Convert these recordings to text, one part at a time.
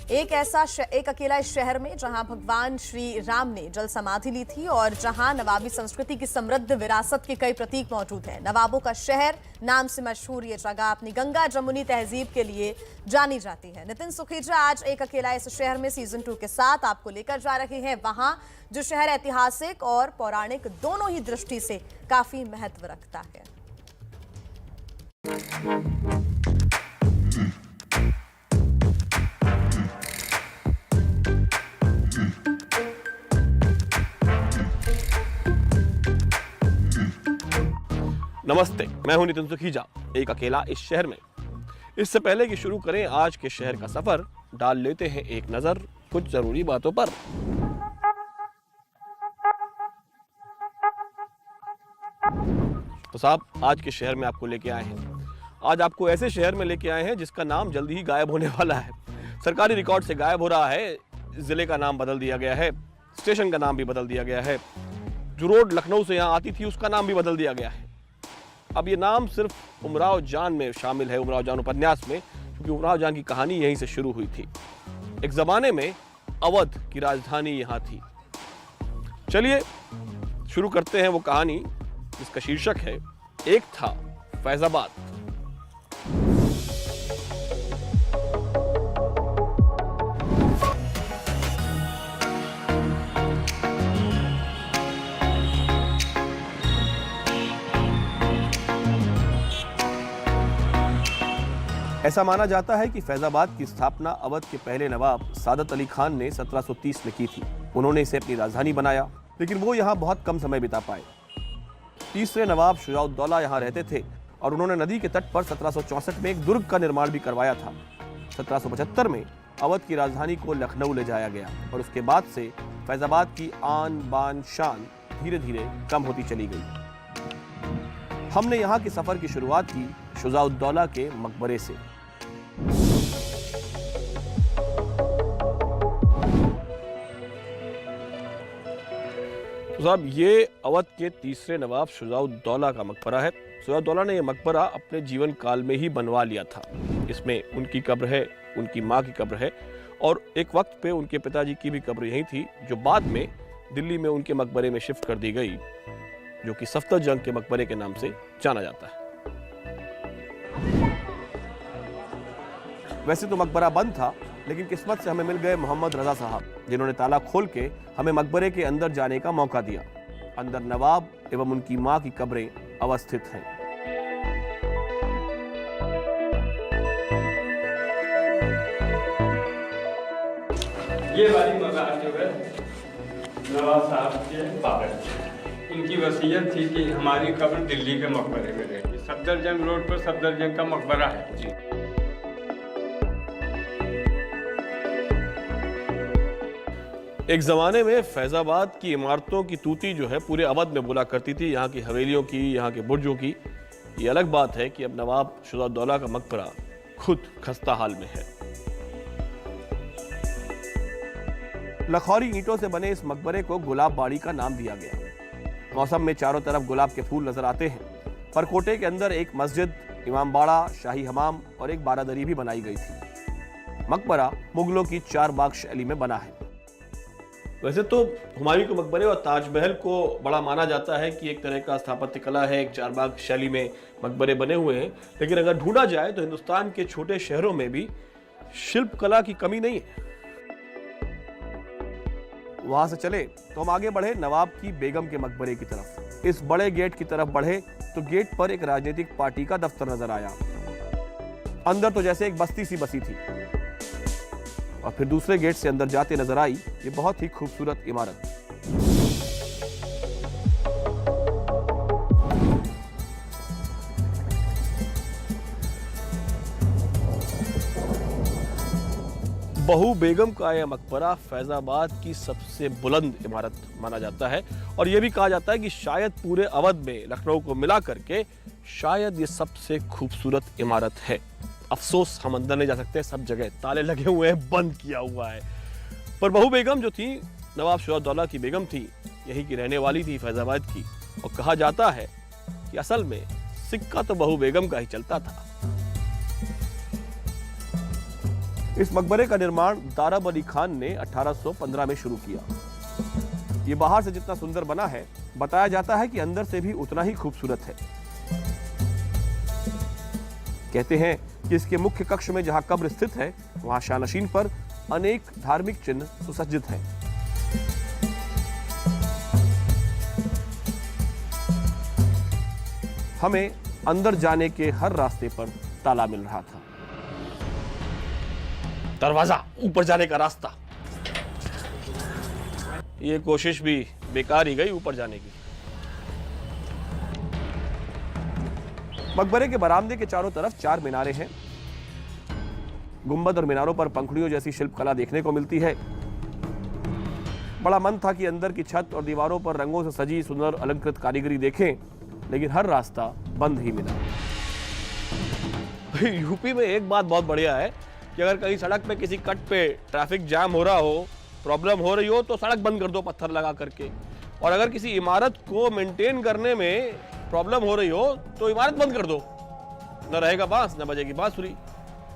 एक अकेला इस शहर में जहां भगवान श्री राम ने जल समाधि ली थी और जहां नवाबी संस्कृति की समृद्ध विरासत के कई प्रतीक मौजूद हैं। नवाबों का शहर नाम से मशहूर ये जगह अपनी गंगा जमुनी तहजीब के लिए जानी जाती है। नितिन सुखीजा आज एक अकेला इस शहर में सीजन 2 के साथ आपको लेकर जा रहे हैं वहां जो शहर ऐतिहासिक और पौराणिक दोनों ही दृष्टि से काफी महत्व रखता है। नमस्ते, मैं हूं नितिन सुखीजा, एक अकेला इस शहर में। इससे पहले कि शुरू करें आज के शहर का सफर, डाल लेते हैं एक नजर कुछ जरूरी बातों पर। तो साहब, आज के शहर में आपको लेके आए हैं। आज आपको ऐसे शहर में लेके आए हैं जिसका नाम जल्दी ही गायब होने वाला है। सरकारी रिकॉर्ड से गायब हो रहा है। जिले का नाम बदल दिया गया है, स्टेशन का नाम भी बदल दिया गया है, जो रोड लखनऊ से यहाँ आती थी उसका नाम भी बदल दिया गया है। अब ये नाम सिर्फ उमराव जान में शामिल है, उमराव जान उपन्यास में, क्योंकि उमराव जान की कहानी यहीं से शुरू हुई थी। एक जमाने में अवध की राजधानी यहाँ थी। चलिए शुरू करते हैं वो कहानी जिसका शीर्षक है एक था फैजाबाद। ऐसा माना जाता है कि फैजाबाद की स्थापना अवध के पहले नवाब सादत अली खान ने 1730 में की थी। उन्होंने इसे अपनी राजधानी बनाया, लेकिन वो यहाँ बहुत कम समय बिता पाए। तीसरे नवाब शुजाउद्दौला यहाँ रहते थे और उन्होंने नदी के तट पर 1764 में एक दुर्ग का निर्माण भी करवाया था। 1775 में अवध की राजधानी को लखनऊ ले जाया गया और उसके बाद से फैजाबाद की आन बान शान धीरे धीरे कम होती चली गई। हमने यहाँ के सफर की शुरुआत की शुजाउद्दौला के मकबरे से। साहब, ये अवध के तीसरे नवाब शुजाउद्दौला का मकबरा है। शुजाउद्दौला ने यह मकबरा अपने जीवन काल में ही बनवा लिया था। इसमें उनकी कब्र है, उनकी माँ की कब्र है और एक वक्त पे उनके पिताजी की भी कब्र यही थी, जो बाद में दिल्ली में उनके मकबरे में शिफ्ट कर दी गई, जो कि सफदरजंग के मकबरे के नाम से जाना जाता है। वैसे तो मकबरा बंद था, लेकिन किस्मत से हमें मिल गए मोहम्मद रजा साहब, जिन्होंने ताला खोल के हमें मकबरे के अंदर जाने का मौका दिया। अंदर नवाब एवं उनकी मां की कब्रें अवस्थित हैं। ये वाली मज़ार जो है नवाब साहब के बाबर, इनकी वसीयत थी कि हमारी कब्र दिल्ली के मकबरे में रहेगी। सफदरजंग रोड पर सफदरजंग का मकबरा है जी। एक जमाने में फैजाबाद की इमारतों की तूती जो है पूरे अवध में बोला करती थी। यहाँ की हवेलियों की, यहाँ के बुर्जों की। ये अलग बात है कि अब नवाब शुजाउद्दौला का मकबरा खुद खस्ता हाल में है। लखौरी ईंटों से बने इस मकबरे को गुलाब बाड़ी का नाम दिया गया। मौसम में चारों तरफ गुलाब के फूल नजर आते हैं। परकोटे के अंदर एक मस्जिद, इमाम बाड़ा, शाही हमाम और एक बारादरी भी बनाई गई थी। मकबरा मुगलों की 4 बाग शैली में बना है। वैसे तो हुमायूं के मकबरे और ताजमहल को बड़ा माना जाता है कि एक तरह का स्थापत्य कला है, एक 4 बाग शैली में मकबरे बने हुए हैं, लेकिन अगर ढूंढा जाए तो हिंदुस्तान के छोटे शहरों में भी शिल्प कला की कमी नहीं है। वहां से चले तो हम आगे बढ़े नवाब की बेगम के मकबरे की तरफ। इस बड़े गेट की तरफ बढ़े तो गेट पर एक राजनीतिक पार्टी का दफ्तर नजर आया। अंदर तो जैसे एक बस्ती सी बसी थी और फिर दूसरे गेट से अंदर जाते नजर आई ये बहुत ही खूबसूरत इमारत। बहू बेगम का यह मकबरा फैजाबाद की सबसे बुलंद इमारत माना जाता है और यह भी कहा जाता है कि शायद पूरे अवध में लखनऊ को मिला करके शायद ये सबसे खूबसूरत इमारत है। अफसोस हम अंदर नहीं जा सकते, सब जगह ताले लगे हुए हैं, बंद किया हुआ है। पर बहू बेगम जो थी, नवाब शुजाउद्दौला की बेगम थी, यहीं की रहने वाली थी, फैजाबाद की। और कहा जाता है कि असल में सिक्का तो बहू बेगम का ही चलता था। इस मकबरे का निर्माण दारब अली खान ने 1815 में शुरू किया। ये बाहर से जितना सुंदर बना है, बताया जाता है कि अंदर से भी उतना ही खूबसूरत है। कहते हैं कि इसके मुख्य कक्ष में जहां कब्र स्थित है, वहां शानशीन पर अनेक धार्मिक चिन्ह सुसज्जित हैं। हमें अंदर जाने के हर रास्ते पर ताला मिल रहा था। दरवाजा, ऊपर जाने का रास्ता। ये कोशिश भी बेकार ही गई ऊपर जाने की। मकबरे के बरामदे के चारों तरफ 4 मीनारें हैं। गुंबद और मीनारों पर पंखुड़ियों जैसी शिल्पकला देखने को मिलती है। बड़ा मन था कि अंदर की छत और दीवारों पर रंगों से सजी सुंदर अलंकृत कारीगरी देखें, लेकिन हर रास्ता बंद ही मिला। यूपी में एक बात बहुत बढ़िया है कि अगर कहीं सड़क पे किसी कट पे ट्रैफिक जाम हो रहा हो, प्रॉब्लम हो रही हो, तो सड़क बंद कर दो पत्थर लगा करके। और अगर किसी इमारत को मेंटेन करने में प्रॉब्लम हो रही हो तो इमारत बंद कर दो। न रहेगा बांस, न बजेगी बांसुरी।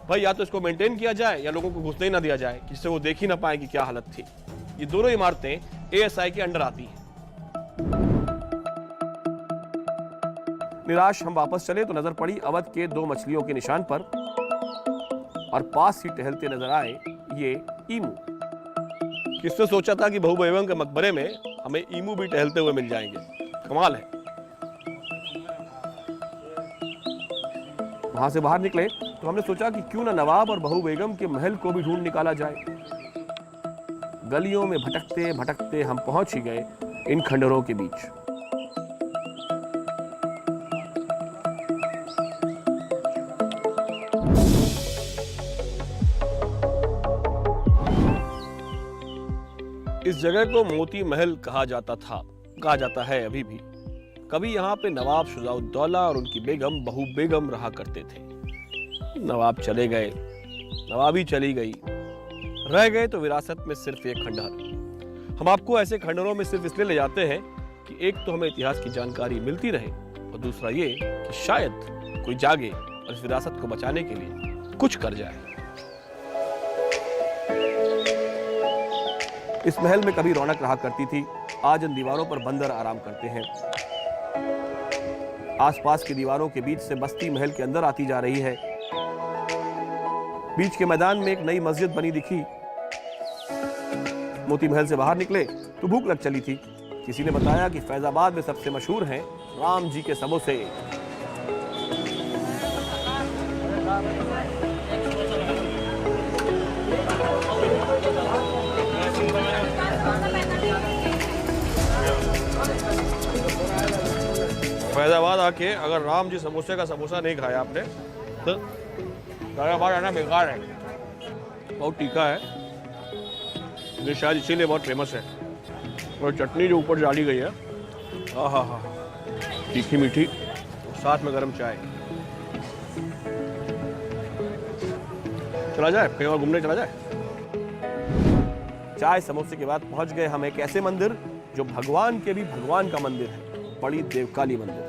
भाई या तो इसको मेंटेन किया जाए या लोगों को घुसने ही ना दिया जाए, जिससे वो देख ही ना पाए कि क्या हालत थी। ये दोनों इमारतें ASI के अंडर आती हैं। निराश हम वापस चले तो नजर पड़ी अवध के 2 मछलियों के निशान पर, और पास ही टहलते नजर आए ये ईमू। किसने सोचा था कि बहू बेगम के मकबरे में हमें ईमू भी टहलते हुए मिल जाएंगे। कमाल है। वहां से बाहर निकले तो हमने सोचा कि क्यों ना नवाब और बहू बेगम के महल को भी ढूंढ निकाला जाए। गलियों में भटकते भटकते हम पहुंच ही गए इन खंडरों के बीच। इस जगह को मोती महल कहा जाता है अभी भी। कभी यहाँ पे नवाब शुजाउद्दौला और उनकी बेगम बहू बेगम रहा करते थे। नवाब चले गए, नवाबी चली गई, रह गए तो विरासत में सिर्फ एक खंडहर। हम आपको ऐसे खंडहरों में सिर्फ इसलिए ले जाते हैं कि एक तो हमें इतिहास की जानकारी मिलती रहे, और दूसरा ये कि शायद कोई जागे और इस विरासत को बचाने के लिए कुछ कर जाए। इस महल में कभी रौनक रहा करती थी, आज इन दीवारों पर बंदर आराम करते हैं। आसपास की दीवारों के बीच से बस्ती महल के अंदर आती जा रही है। बीच के मैदान में एक नई मस्जिद बनी दिखी। मोती महल से बाहर निकले तो भूख लग चली थी। किसी ने बताया कि फैजाबाद में सबसे मशहूर हैं राम जी के समोसे। फैजाबाद आके अगर राम जी समोसे का समोसा नहीं खाया आपने तो फैजाबाद आना बेकार है। बहुत तीखा है, ये शायद इसीलिए बहुत फेमस है। और चटनी जो ऊपर डाली गई है, आहा, तीखी मीठी, साथ में गरम चाय। चला जाए, कहीं और घूमने चला जाए। चाय समोसे के बाद पहुंच गए हम एक ऐसे मंदिर जो भगवान के भी भगवान का मंदिर है, बड़ी देवकाली मंदिर।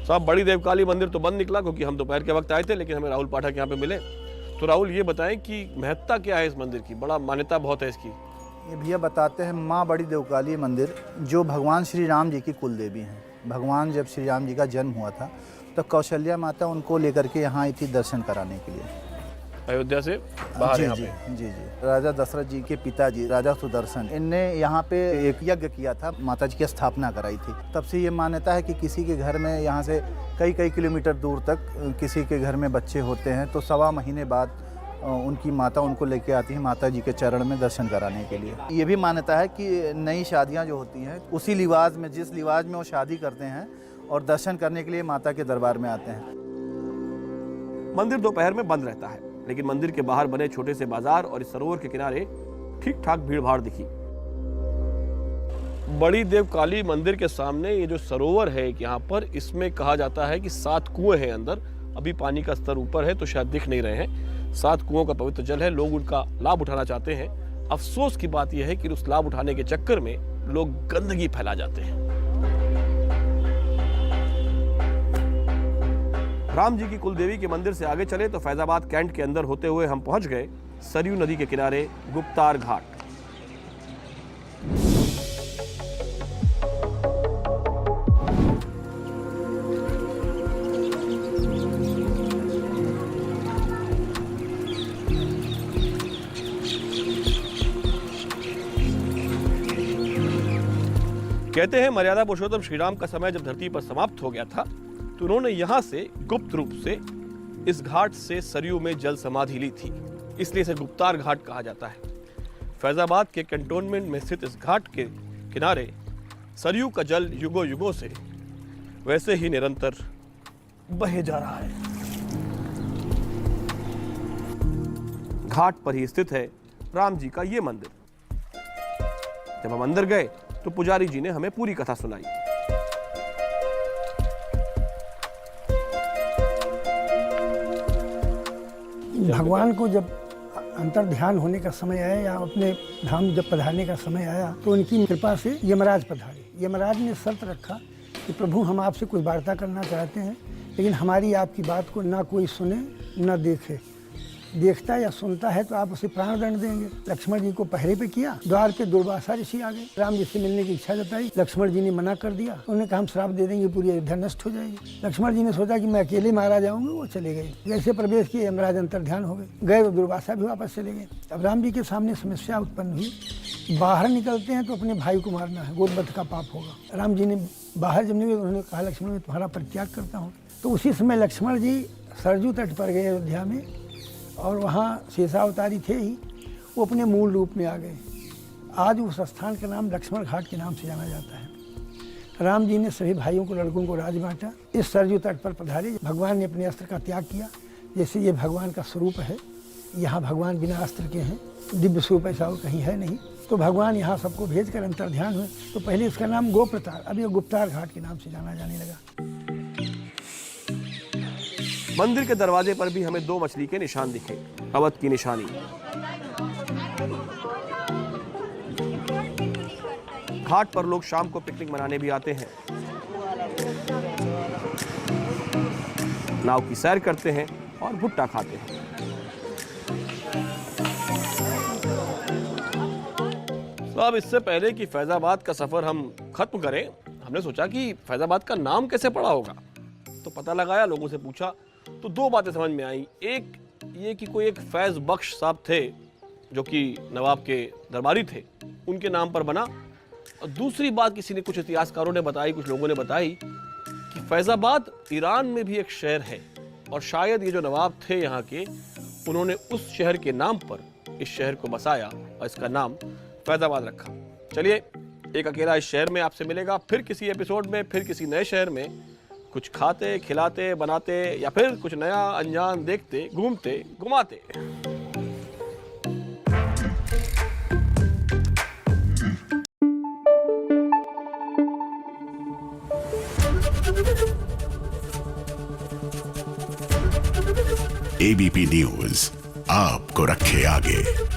साहब बड़ी देवकाली मंदिर तो बंद निकला क्योंकि हम दोपहर के वक्त आए थे, लेकिन हमें राहुल पाठक यहाँ पे मिले। तो राहुल ये बताएं कि महत्ता क्या है इस मंदिर की, बड़ा मान्यता बहुत है इसकी। ये भैया बताते हैं माँ बड़ी देवकाली मंदिर जो भगवान श्री राम जी की कुल देवी हैं। भगवान जब श्री राम जी का जन्म हुआ था तो कौशल्या माता उनको लेकर के यहाँ आई थी दर्शन कराने के लिए, अयोध्या से बाहर। जी जी जी जी। राजा दशरथ जी के पिताजी राजा सुदर्शन, इनने यहाँ पे एक यज्ञ किया था, माता जी की स्थापना कराई थी। तब से ये मान्यता है कि किसी के घर में यहाँ से कई किलोमीटर दूर तक किसी के घर में बच्चे होते हैं तो 1.25 महीने बाद उनकी माता उनको लेके आती है माता जी के चरण में दर्शन कराने के लिए। ये भी मान्यता है कि नई शादियाँ जो होती हैं उसी लिबास में, जिस लिबास में वो शादी करते हैं और दर्शन करने के लिए माता के दरबार में आते हैं। मंदिर दोपहर में बंद रहता है, लेकिन मंदिर के बाहर बने छोटे से बाजार और इस सरोवर के किनारे ठीक ठाक भीड़ भाड़ दिखी। बड़ी देवकाली मंदिर के सामने ये जो सरोवर है यहाँ पर, इसमें कहा जाता है कि 7 कुएं हैं अंदर। अभी पानी का स्तर ऊपर है तो शायद दिख नहीं रहे हैं। 7 कुओं का पवित्र जल है, लोग उनका लाभ उठाना चाहते हैं। अफसोस की बात यह है कि उस लाभ उठाने के चक्कर में लोग गंदगी फैला जाते हैं। राम जी की कुलदेवी के मंदिर से आगे चले तो फैजाबाद कैंट के अंदर होते हुए हम पहुंच गए सरयू नदी के किनारे गुप्तार घाट। कहते हैं मर्यादा पुरुषोत्तम श्रीराम का समय जब धरती पर समाप्त हो गया था तो उन्होंने यहां से गुप्त रूप से इस घाट से सरयू में जल समाधि ली थी, इसलिए इसे गुप्तार घाट कहा जाता है। फैजाबाद के कैंटोनमेंट में स्थित इस घाट के किनारे सरयू का जल युगों युगों से वैसे ही निरंतर बहे जा रहा है। घाट पर ही स्थित है राम जी का ये मंदिर। जब हम अंदर गए तो पुजारी जी ने हमें पूरी कथा सुनाई। भगवान को जब अंतर ध्यान होने का समय आया या अपने धाम जब पधारने का समय आया तो उनकी कृपा से यमराज पधारे। यमराज ने शर्त रखा कि प्रभु हम आपसे कुछ वार्ता करना चाहते हैं, लेकिन हमारी आपकी बात को ना कोई सुने ना देखे। देखता या सुनता है तो आप उसे प्राण दंड देंगे। लक्ष्मण जी को पहरे पे किया। द्वार पे दुर्वासा ऋषि आ गए, राम जी से मिलने की इच्छा जताई। लक्ष्मण जी ने मना कर दिया। उन्होंने कहा हम श्राप दे देंगे, पूरी अयोध्या नष्ट हो जाएगी। लक्ष्मण जी ने सोचा कि मैं अकेले मारा जाऊंगा, वो चले गए। जैसे प्रवेश किए यमराज अंतर ध्यान हो गए तो दुर्वासा भी वापस चले गए। अब राम जी के सामने समस्या उत्पन्न हुई। बाहर निकलते हैं तो अपने भाई को मारना है, गोदवध का पाप होगा। राम जी ने बाहर जब निकले उन्होंने कहा लक्ष्मण मैं तुम्हारा परित्याग करता हूँ। तो उसी समय लक्ष्मण जी सरजू तट पर गए अयोध्या में, और वहाँ शेषावतारी थे ही, वो अपने मूल रूप में आ गए। आज उस स्थान का नाम लक्ष्मण घाट के नाम से जाना जाता है। राम जी ने सभी भाइयों को लड़कों को राज बांटा। इस सरजू तट पर पधारे। भगवान ने अपने अस्त्र का त्याग किया। जैसे ये भगवान का स्वरूप है, यहाँ भगवान बिना अस्त्र के हैं, दिव्य स्वरूप ऐसा और कहीं है नहीं। तो भगवान यहाँ सबको भेज कर अंतर ध्यान हुए। तो पहले इसका नाम गोप्रतार, अब ये गुप्तार घाट के नाम से जाना जाने लगा। मंदिर के दरवाजे पर भी हमें 2 मछली के निशान दिखे, अवध की निशानी। घाट पर लोग शाम को पिकनिक मनाने भी आते हैं, नाव की सैर करते हैं और भुट्टा खाते हैं। तो अब इससे पहले कि फैजाबाद का सफर हम खत्म करें, हमने सोचा कि फैजाबाद का नाम कैसे पड़ा होगा। तो पता लगाया, लोगों से पूछा, तो 2 बातें समझ में आई। एक ये कि कोई एक फैज बख्श साहब थे जो कि नवाब के दरबारी थे, उनके नाम पर बना। और दूसरी बात किसी ने, कुछ इतिहासकारों ने बताई, कुछ लोगों ने बताई कि फैजाबाद ईरान में भी एक शहर है और शायद ये जो नवाब थे यहाँ के, उन्होंने उस शहर के नाम पर इस शहर को बसाया और इसका नाम फैजाबाद रखा। चलिए, एक अकेला इस शहर में आपसे मिलेगा फिर किसी एपिसोड में, फिर किसी नए शहर में, कुछ खाते, खिलाते, बनाते या फिर कुछ नया अनजान देखते, घूमते, घुमाते। एबीपी न्यूज आपको रखे आगे।